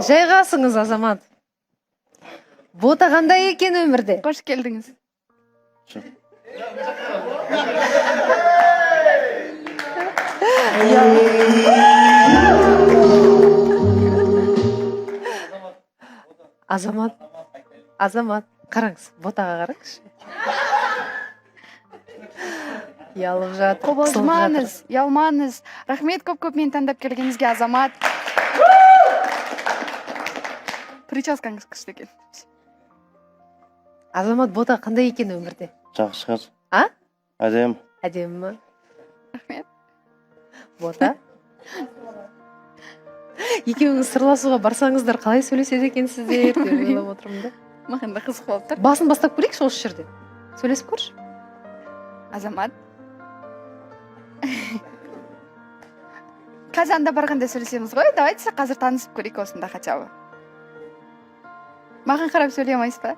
Жайғасыңыз, Азамат. Бота қандай екен өмірде? Қош келдіңіз. Азамат, қараңыз, ботаға қараңызшы. Ялып жатыр, Қобалжымаңыз, ялмаңыз. Рахмет көп мені таңдап келгеніңізге, Азамат. Прическаңыз күшті екен. Азамат, бота қандай екен өмірде? Жақсы шығар. А? Әдем. Әдемі ма? Рахмет. Бота? Екеуіңіз сырласуға барсаңыздар қалай сөйлеседі екенсіздер деп ойлап отырмын да. Маған да қызық болып тұр. Басын бастап көрейікші осы жерде. Сөйлесіп көрші. Азамат. Қазанда барғанда сөйлесеміз ғой. Давайте қазір танысып көрейік осында хотя бы. Маған қарап сөйлей алмайсыз ба?